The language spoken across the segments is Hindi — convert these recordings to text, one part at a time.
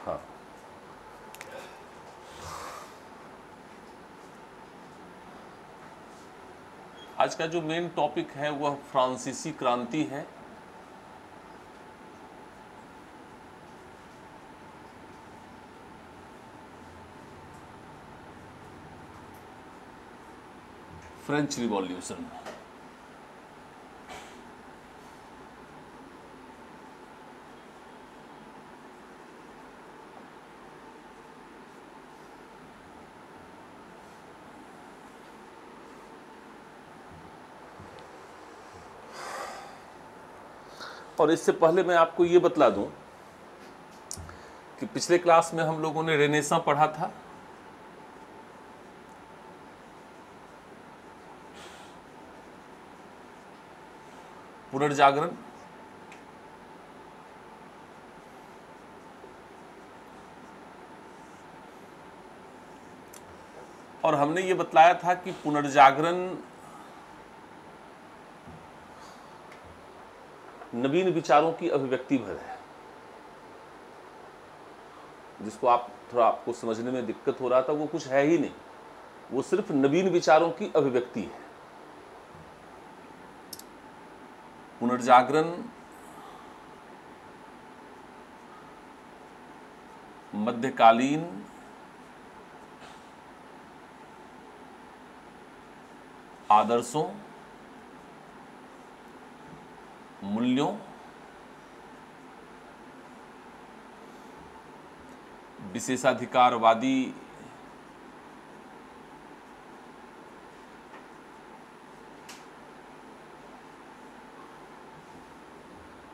हाँ, आज का जो मेन टॉपिक है वह फ्रांसीसी क्रांति है। French revolution. और इससे पहले मैं आपको ये बतला दूं कि पिछले क्लास में हम लोगों ने रेनेसां पढ़ा था। पुनर्जागरण, और हमने ये बतलाया था कि पुनर्जागरण नवीन विचारों की अभिव्यक्ति भर है, जिसको आप थोड़ा आपको समझने में दिक्कत हो रहा था, वो कुछ है ही नहीं, वो सिर्फ नवीन विचारों की अभिव्यक्ति है। पुनर्जागरण मध्यकालीन आदर्शों, मूल्यों, विशेषाधिकारवादी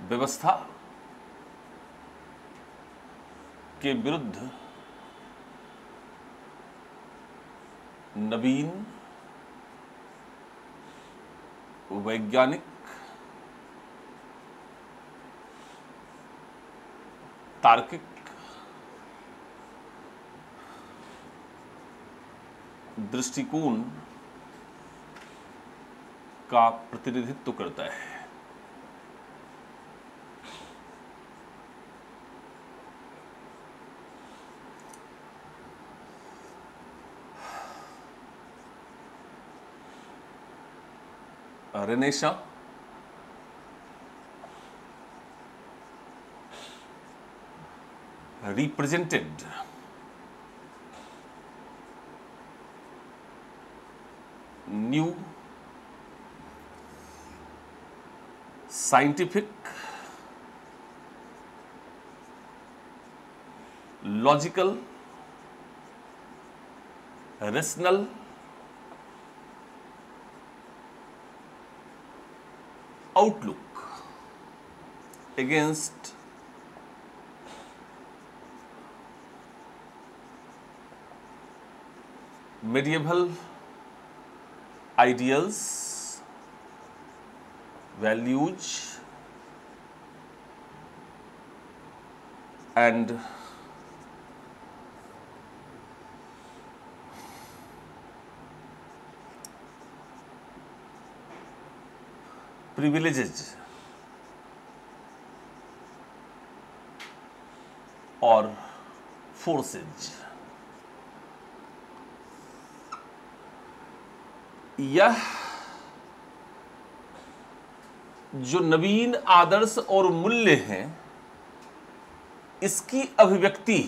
व्यवस्था के विरुद्ध नवीन वैज्ञानिक, तार्किक, दृष्टिकोण का प्रतिनिधित्व करता है। Renaissance represented new scientific, logical, rational, outlook against medieval ideals, values, and privileges और फोर्सेज। यह जो नवीन आदर्श और मूल्य हैं, इसकी अभिव्यक्ति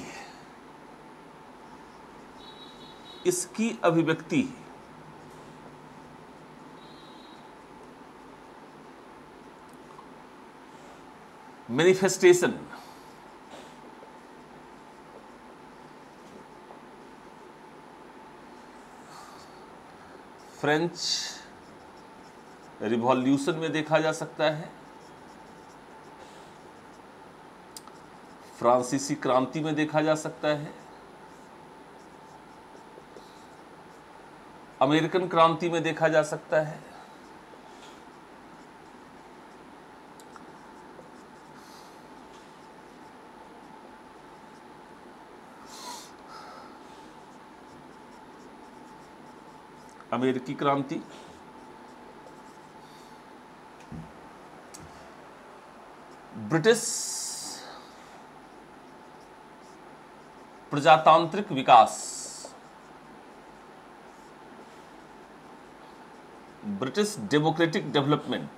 मैनिफेस्टेशन फ्रेंच रिवॉल्यूशन में देखा जा सकता है, फ्रांसीसी क्रांति में देखा जा सकता है, अमेरिकन क्रांति में देखा जा सकता है, अमेरिकी क्रांति, ब्रिटिश प्रजातांत्रिक विकास, ब्रिटिश डेमोक्रेटिक डेवलपमेंट,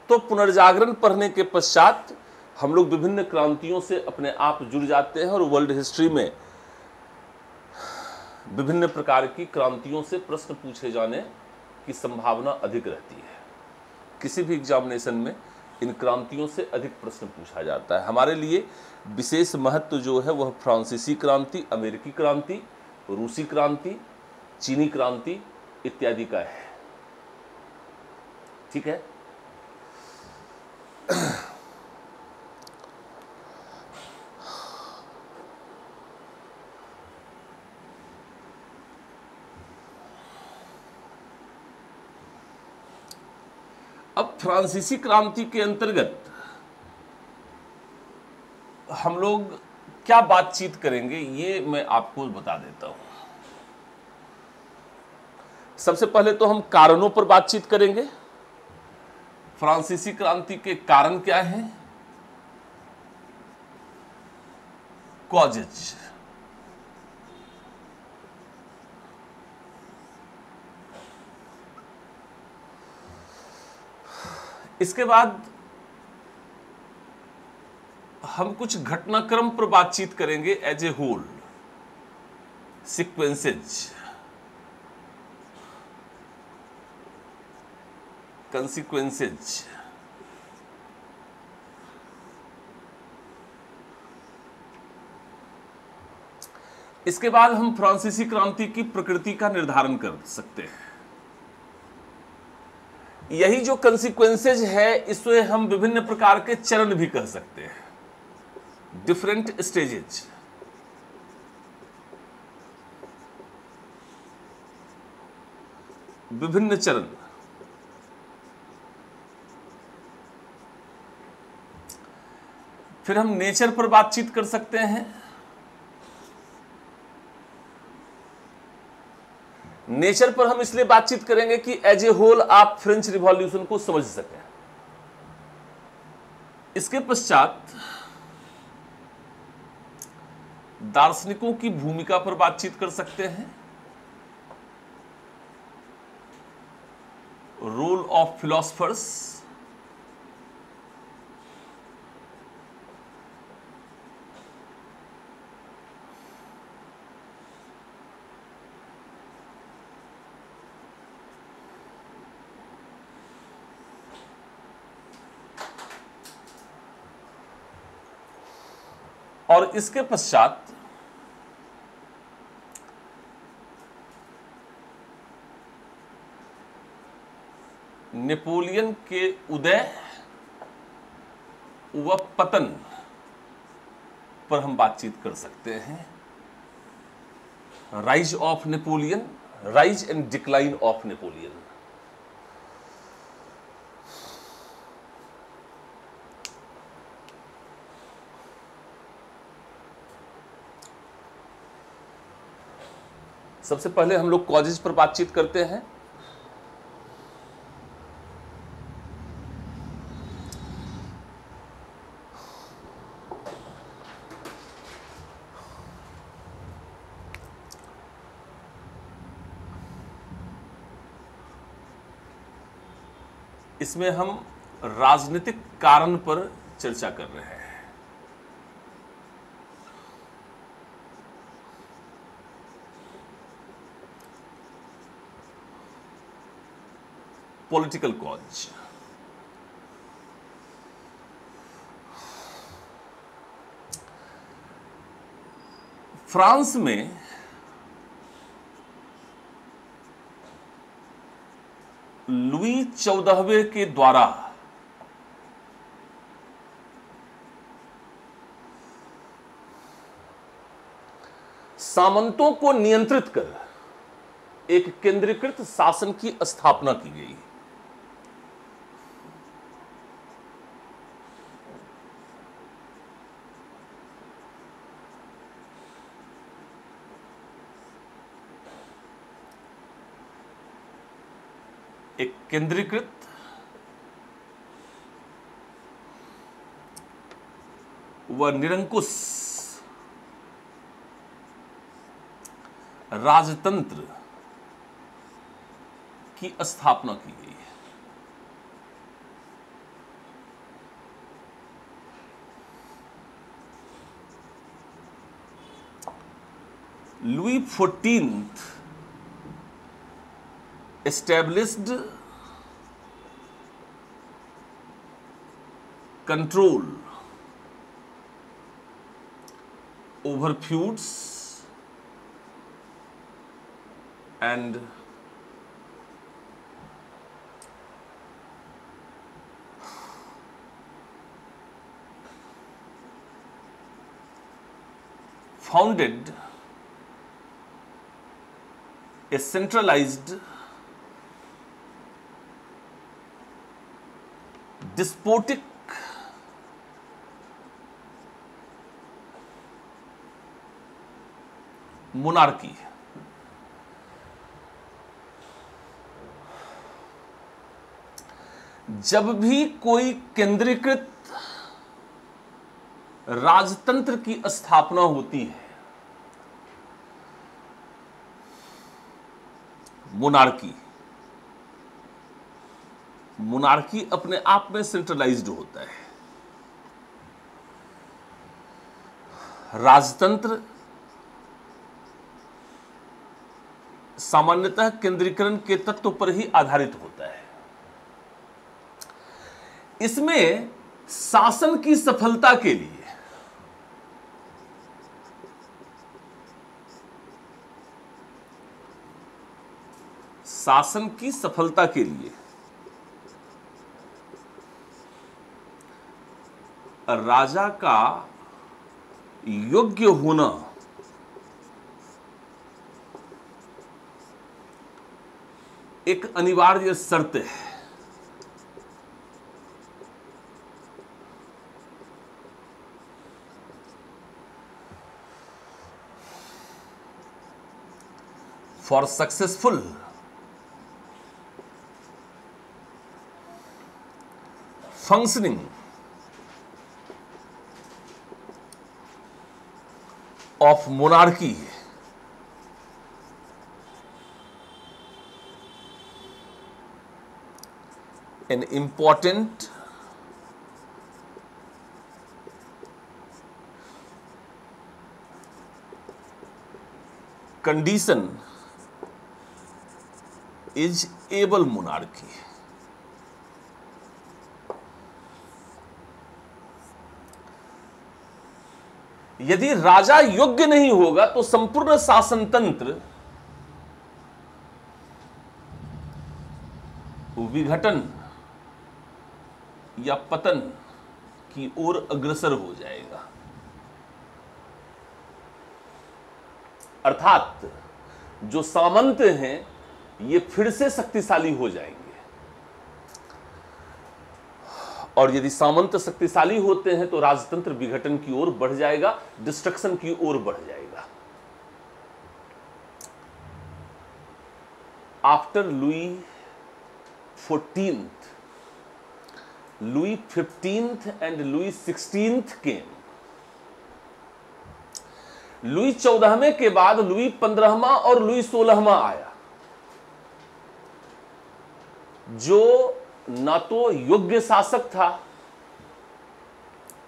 तो पुनर्जागरण पढ़ने के पश्चात हम लोग विभिन्न क्रांतियों से अपने आप जुड़ जाते हैं और वर्ल्ड हिस्ट्री में विभिन्न प्रकार की क्रांतियों से प्रश्न पूछे जाने की संभावना अधिक रहती है। किसी भी एग्जामिनेशन में इन क्रांतियों से अधिक प्रश्न पूछा जाता है। हमारे लिए विशेष महत्व जो है वह फ्रांसीसी क्रांति, अमेरिकी क्रांति, रूसी क्रांति, चीनी क्रांति इत्यादि का है। ठीक है। अब फ्रांसीसी क्रांति के अंतर्गत हम लोग क्या बातचीत करेंगे ये मैं आपको बता देता हूं। सबसे पहले तो हम कारणों पर बातचीत करेंगे। फ्रांसीसी क्रांति के कारण क्या हैं, कॉजेज। इसके बाद हम कुछ घटनाक्रम पर बातचीत करेंगे as a whole, sequences, consequences. इसके बाद हम फ्रांसीसी क्रांति की प्रकृति का निर्धारण कर सकते हैं। यही जो कंसिक्वेंसेज है इसमें हम विभिन्न प्रकार के चरण भी कह सकते हैं, डिफरेंट स्टेजेज। विभिन्न चरण। फिर हम नेचर पर बातचीत कर सकते हैं। नेचर पर हम इसलिए बातचीत करेंगे कि एज ए होल आप फ्रेंच रिवॉल्यूशन को समझ सकें। इसके पश्चात दार्शनिकों की भूमिका पर बातचीत कर सकते हैं, रोल ऑफ फिलोसफर्स। और इसके पश्चात नेपोलियन के उदय व पतन पर हम बातचीत कर सकते हैं, rise of Napoleon, rise and decline of Napoleon. सबसे पहले हम लोग कॉजेज पर बातचीत करते हैं। इसमें हम राजनीतिक कारण पर चर्चा कर रहे हैं। Political cause. फ्रांस में लुई 14वें के द्वारा सामंतों को नियंत्रित कर एक केंद्रीकृत शासन की स्थापना की गई। एक केंद्रीकृत व निरंकुश राजतंत्र की स्थापना की गई है। Louis XIV established control over feuds and founded a centralized despotic monarchy. जब भी कोई केंद्रीकृत राजतंत्र की स्थापना होती है, मोनार्की अपने आप में सेंट्रलाइज्ड होता है। राजतंत्र सामान्यतः केंद्रीकरण के तत्व पर ही आधारित होता है। इसमें शासन की सफलता के लिए राजा का योग्य होना एक अनिवार्य शर्त है। For successful functioning of monarchy, an important condition is able monarchy। यदि राजा योग्य नहीं होगा तो संपूर्ण शासन तंत्र विघटन या पतन की ओर अग्रसर हो जाएगा। अर्थात जो सामंत हैं ये फिर से शक्तिशाली हो जाएंगे, और यदि सामंत शक्तिशाली होते हैं तो राजतंत्र विघटन की ओर बढ़ जाएगा, डिस्ट्रक्शन की ओर बढ़ जाएगा। After Louis XIV, Louis XV and Louis XVI came। Louis 14वें के बाद लुई 15वां और लुई 16वां आया, जो ना तो योग्य शासक था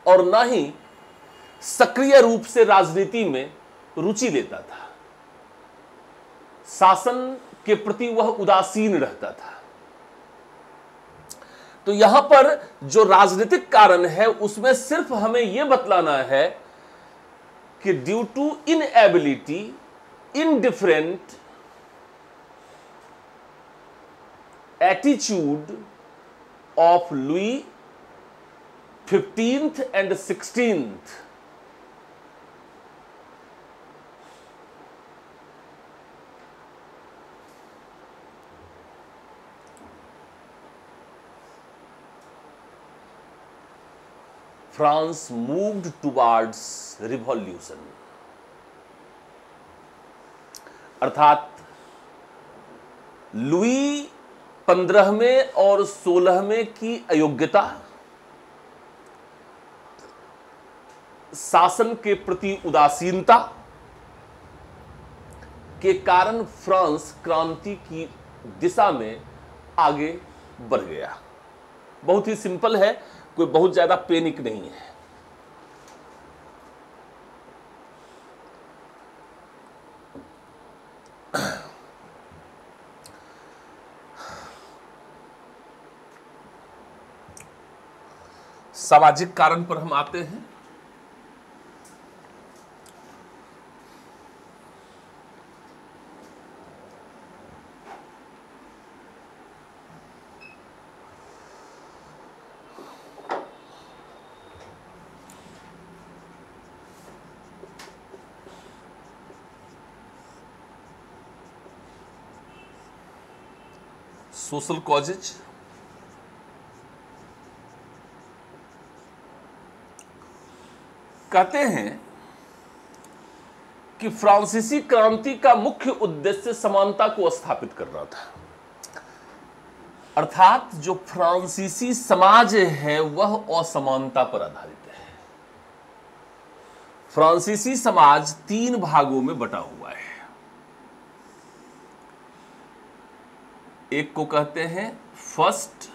और ना ही सक्रिय रूप से राजनीति में रुचि लेता था। शासन के प्रति वह उदासीन रहता था। तो यहां पर जो राजनीतिक कारण है उसमें सिर्फ हमें यह बतलाना है कि due to inability, indifferent attitude of Louis XV and XVI, France moved towards revolution, अर्थात लुई 15वें और 16वें की अयोग्यता, शासन के प्रति उदासीनता के कारण फ्रांस क्रांति की दिशा में आगे बढ़ गया। बहुत ही सिंपल है, कोई बहुत ज्यादा पैनिक नहीं है। सामाजिक कारण पर हम आते हैं। सोशल कॉजेज, कहते हैं कि फ्रांसीसी क्रांति का मुख्य उद्देश्य समानता को स्थापित करना था, अर्थात जो फ्रांसीसी समाज है वह असमानता पर आधारित है। फ्रांसीसी समाज 3 भागों में बटा हुआ है। एक को कहते हैं फर्स्ट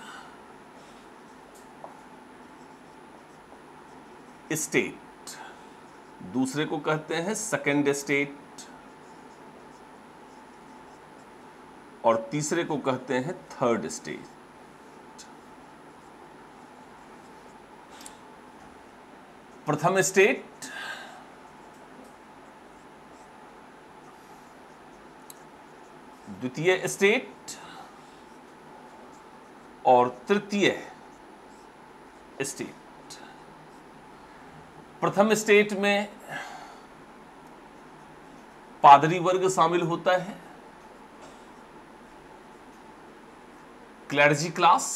स्टेट, दूसरे को कहते हैं सेकेंड स्टेट और तीसरे को कहते हैं थर्ड स्टेट। प्रथम स्टेट द्वितीय स्टेट और तृतीय स्टेट। प्रथम स्टेट में पादरी वर्ग शामिल होता है, क्लर्जी क्लास।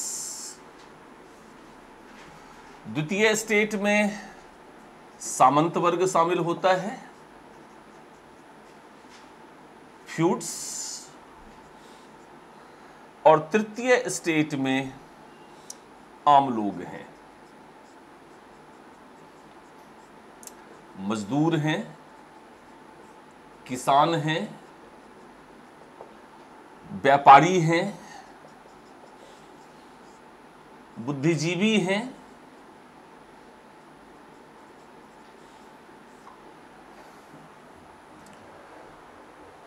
द्वितीय स्टेट में सामंत वर्ग शामिल होता है, फ्यूड्स। और तृतीय स्टेट में आम लोग हैं, मजदूर हैं, किसान हैं, व्यापारी हैं, बुद्धिजीवी हैं,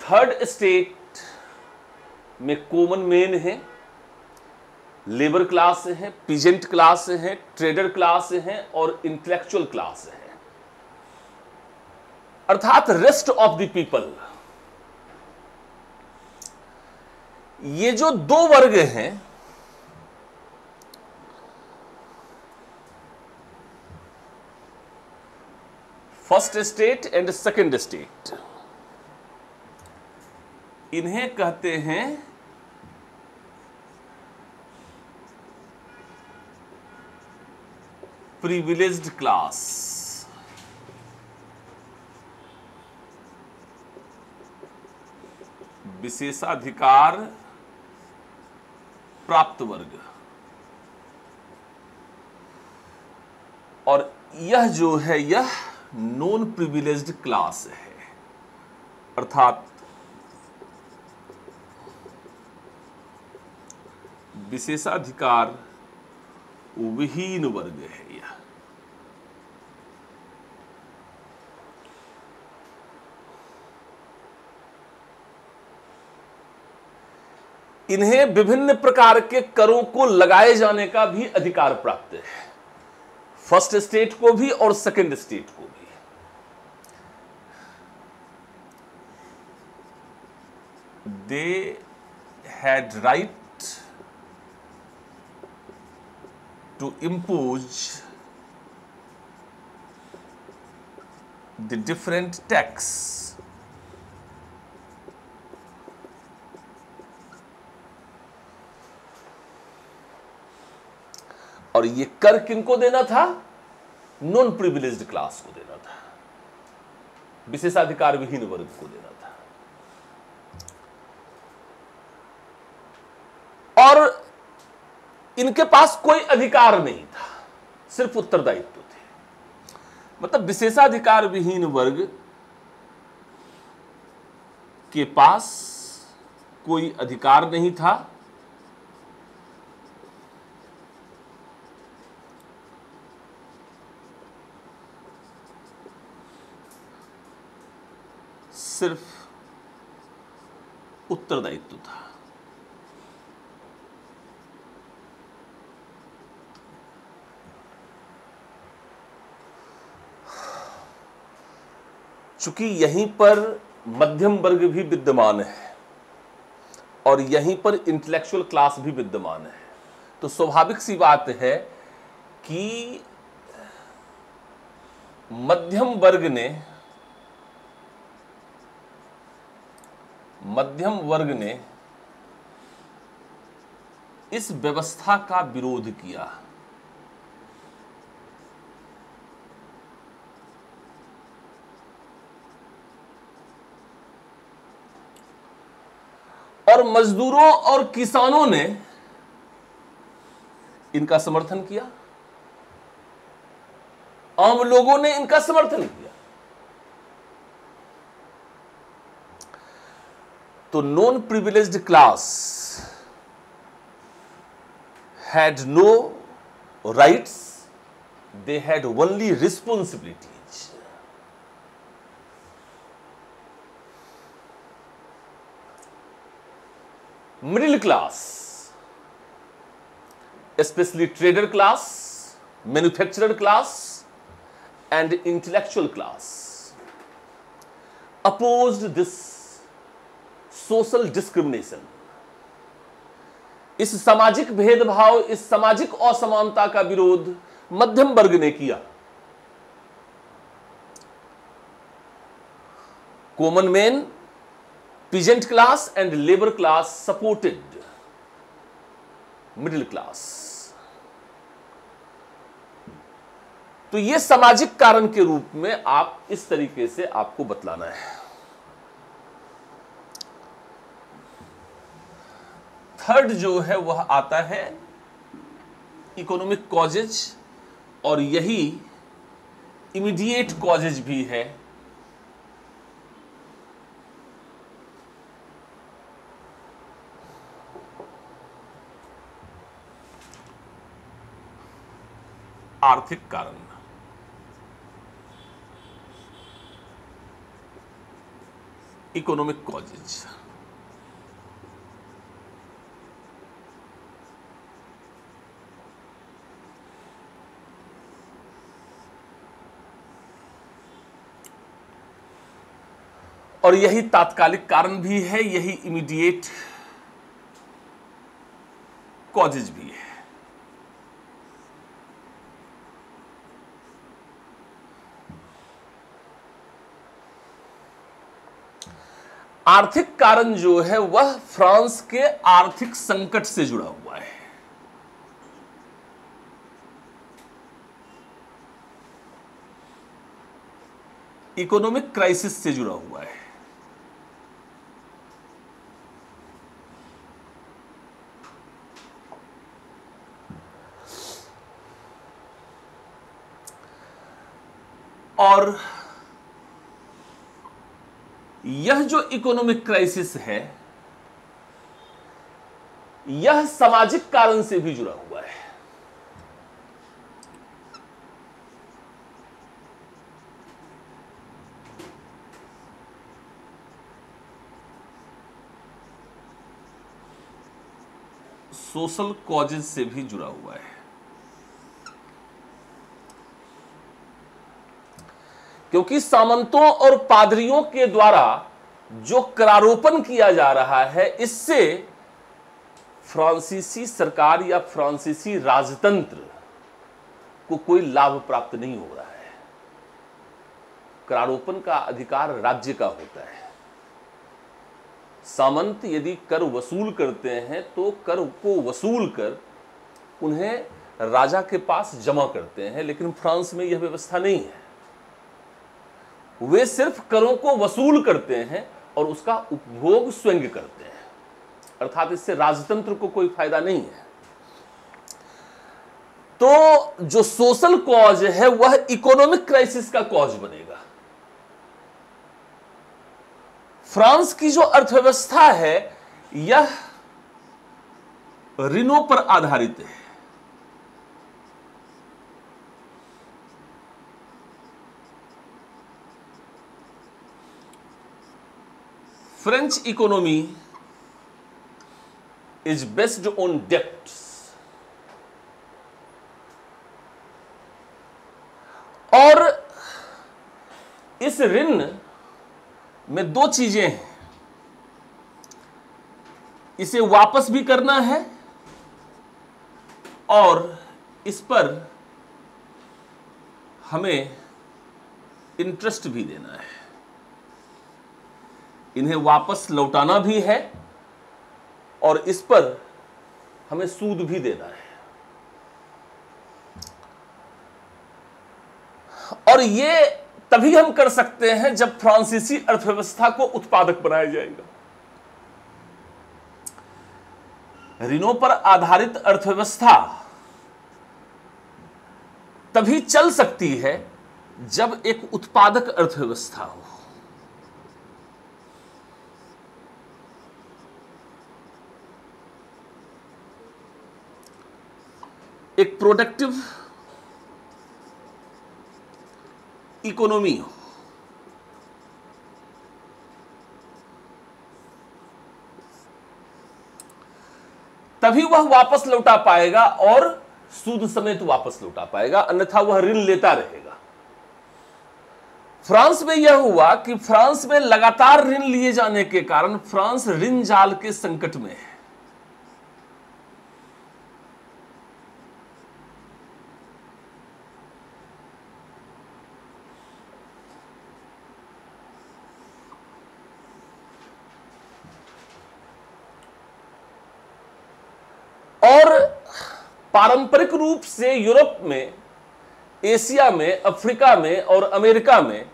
थर्ड स्टेट में कॉमन मैन है, लेबर क्लास है, पीजेंट क्लास है, ट्रेडर क्लास है और इंटेलेक्चुअल क्लास है, अर्थात रेस्ट ऑफ द पीपल। ये जो 2 वर्ग हैं, first state and second state, इन्हें कहते हैं प्रिविलेज्ड क्लास, विशेषाधिकार प्राप्त वर्ग। और यह जो है यह नॉन प्रिविलेज्ड क्लास है, अर्थात विशेषाधिकार विहीन वर्ग है। यह इन्हें विभिन्न प्रकार के करों को लगाए जाने का भी अधिकार प्राप्त है, फर्स्ट स्टेट को भी और सेकेंड स्टेट को भी। They had right to impose the different tax और ये कर किनको देना था? नॉन प्रिविलेज्ड क्लास को देना था, विशेषाधिकार विहीन वर्ग को देना था। और इनके पास कोई अधिकार नहीं था, सिर्फ उत्तरदायित्व थे। मतलब विशेषाधिकार विहीन वर्ग के पास कोई अधिकार नहीं था, सिर्फ उत्तरदायित्व था। चूंकि यहीं पर मध्यम वर्ग भी विद्यमान है और यहीं पर इंटेलेक्चुअल क्लास भी विद्यमान है, तो स्वाभाविक सी बात है कि मध्यम वर्ग ने इस व्यवस्था का विरोध किया। और मजदूरों और किसानों ने इनका समर्थन किया, आम लोगों ने इनका समर्थन किया। तो non privileged class had no rights, they had only responsibilities. Middle class, especially trader class, manufacturer class, and intellectual class, opposed this social discrimination. इस सामाजिक भेदभाव, इस सामाजिक असमानता का विरोध मध्यम वर्ग ने किया। Common man, peasant class and labour class supported middle class. तो यह सामाजिक कारण के रूप में आप इस तरीके से आपको बतलाना है। थर्ड जो है वह आता है इकोनॉमिक कॉजेज, और यही इमीडिएट कॉजेज भी है। आर्थिक कारण, इकोनॉमिक कॉजेज। और यही तात्कालिक कारण भी है, यही इमीडिएट कॉजेज भी है। आर्थिक कारण जो है वह फ्रांस के आर्थिक संकट से जुड़ा हुआ है। इकोनॉमिक क्राइसिस से जुड़ा हुआ है। और यह जो इकोनॉमिक क्राइसिस है यह सामाजिक कारण से भी जुड़ा हुआ है। सोशल कॉजेज से भी जुड़ा हुआ है, क्योंकि सामंतों और पादरियों के द्वारा जो करारोपण किया जा रहा है इससे फ्रांसीसी सरकार या फ्रांसीसी राजतंत्र को कोई लाभ प्राप्त नहीं हो रहा है। करारोपण का अधिकार राज्य का होता है। सामंत यदि कर वसूल करते हैं तो कर को वसूल कर उन्हें राजा के पास जमा करते हैं, लेकिन फ्रांस में यह व्यवस्था नहीं है। वे सिर्फ करों को वसूल करते हैं और उसका उपभोग स्वयं करते हैं, अर्थात इससे राजतंत्र को कोई फायदा नहीं है। तो जो सोशल कॉज है वह इकोनॉमिक क्राइसिस का कॉज बनेगा। फ्रांस की जो अर्थव्यवस्था है यह ऋणों पर आधारित है। French economy is based on debts, और इस ऋण में दो चीजें हैं, इसे वापस भी करना है और इस पर हमें इंटरेस्ट भी देना है। इन्हें वापस लौटाना भी है और इस पर हमें सूद भी देना है। और ये तभी हम कर सकते हैं जब फ्रांसीसी अर्थव्यवस्था को उत्पादक बनाया जाएगा। ऋणों पर आधारित अर्थव्यवस्था तभी चल सकती है जब एक उत्पादक अर्थव्यवस्था हो। एक प्रोडक्टिव इकोनॉमी हो। तभी वह वापस लौटा पाएगा और सूद समेत वापस लौटा पाएगा, अन्यथा वह ऋण लेता रहेगा। फ्रांस में यह हुआ कि फ्रांस में लगातार ऋण लिए जाने के कारण फ्रांस ऋण जाल के संकट में है। और पारंपरिक रूप से यूरोप में, एशिया में, अफ्रीका में और अमेरिका में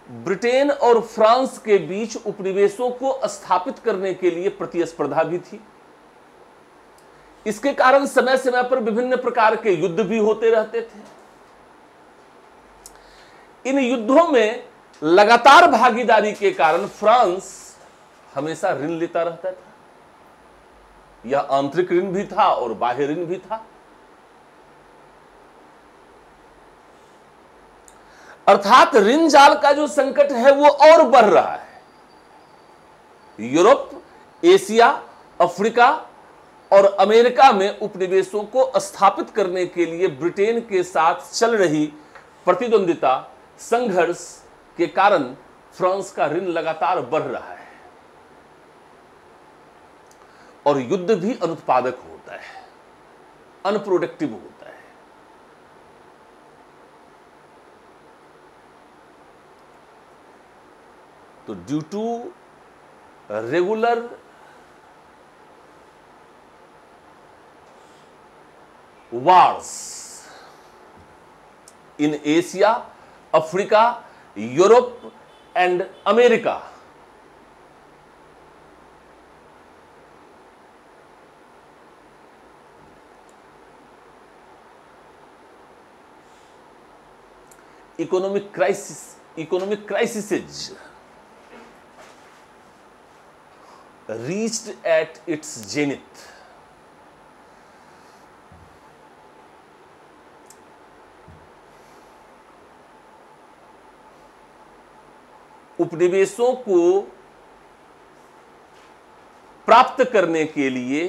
ब्रिटेन और फ्रांस के बीच उपनिवेशों को स्थापित करने के लिए प्रतिस्पर्धा भी थी। इसके कारण समय समय पर विभिन्न प्रकार के युद्ध भी होते रहते थे। इन युद्धों में लगातार भागीदारी के कारण फ्रांस हमेशा ऋण लेता रहता था। यह आंतरिक ऋण भी था और बाह्य ऋण भी था। अर्थात ऋण जाल का जो संकट है वो और बढ़ रहा है। यूरोप, एशिया, अफ्रीका और अमेरिका में उपनिवेशों को स्थापित करने के लिए ब्रिटेन के साथ चल रही प्रतिद्वंदिता, संघर्ष के कारण फ्रांस का ऋण लगातार बढ़ रहा है और युद्ध भी अनुत्पादक होता है, अनप्रोडक्टिव होता है। तो due to regular wars in Asia, Africa, Europe and America, economic crises reached at its zenith. उपनिवेशों को प्राप्त करने के लिए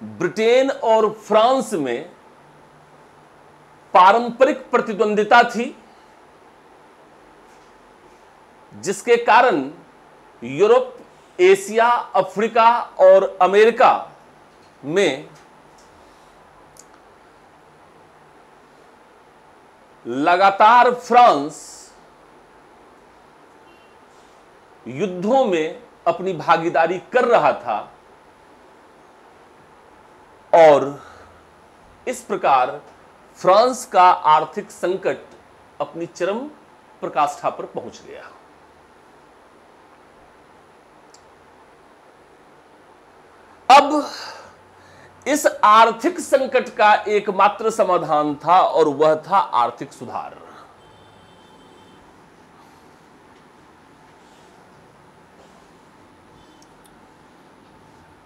ब्रिटेन और फ्रांस में पारंपरिक प्रतिद्वंदिता थी, जिसके कारण यूरोप, एशिया, अफ्रीका और अमेरिका में लगातार फ्रांस युद्धों में अपनी भागीदारी कर रहा था और इस प्रकार फ्रांस का आर्थिक संकट अपनी चरम प्रकाष्ठा पर पहुंच गया। अब इस आर्थिक संकट का एकमात्र समाधान था और वह था आर्थिक सुधार।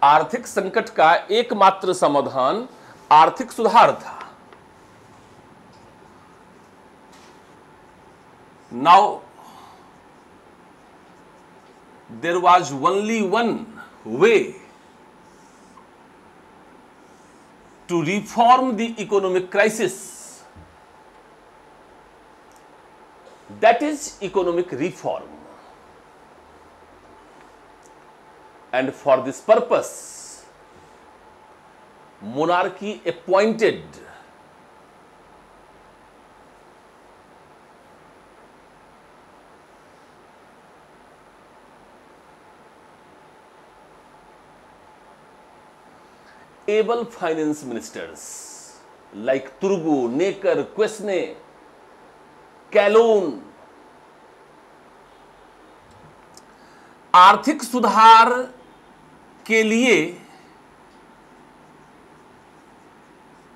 आर्थिक संकट का एकमात्र समाधान आर्थिक सुधार था। Now there was only one way to reform the economic crisis, that is economic reform, and for this purpose monarchy appointed able finance ministers like Turgot, Necker, Quesnay, Calonne। आर्थिक सुधार के लिए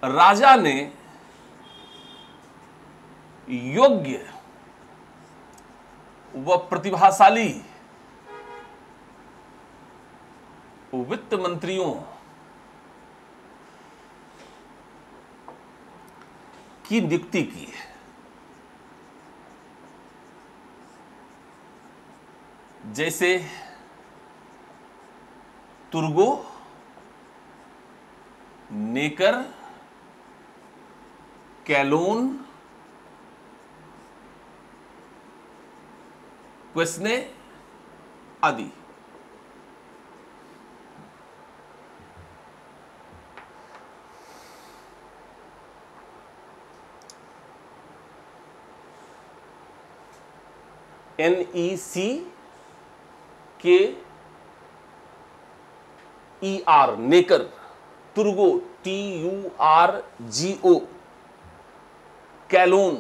राजा ने योग्य व प्रतिभाशाली वित्त मंत्रियों की नियुक्ति की है। जैसे तुर्गो, नेकर, कैलोन, क्वेस्ने आदि। NECKER नेकर, तुर्गो TURGO, कैलोन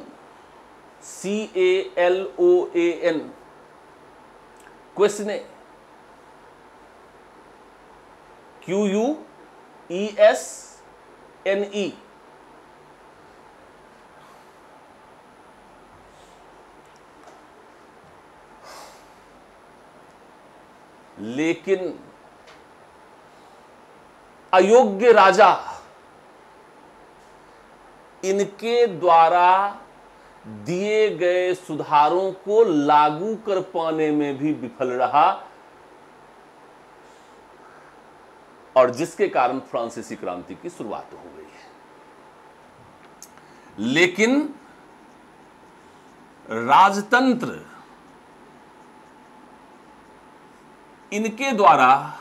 CALOAN, क्वेस्ने QUESNE। लेकिन अयोग्य राजा इनके द्वारा दिए गए सुधारों को लागू कर पाने में भी विफल रहा और जिसके कारण फ्रांसीसी क्रांति की शुरुआत हो गई है। लेकिन राजतंत्र इनके द्वारा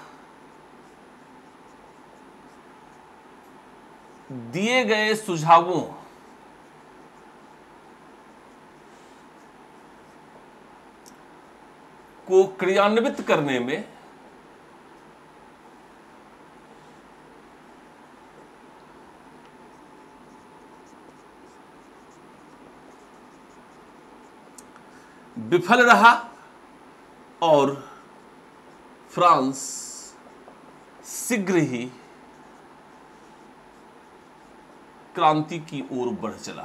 दिए गए सुझावों को क्रियान्वित करने में विफल रहा और फ्रांस शीघ्र ही क्रांति की ओर बढ़ चला।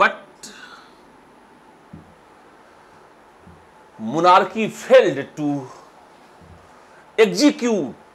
But monarchy failed to execute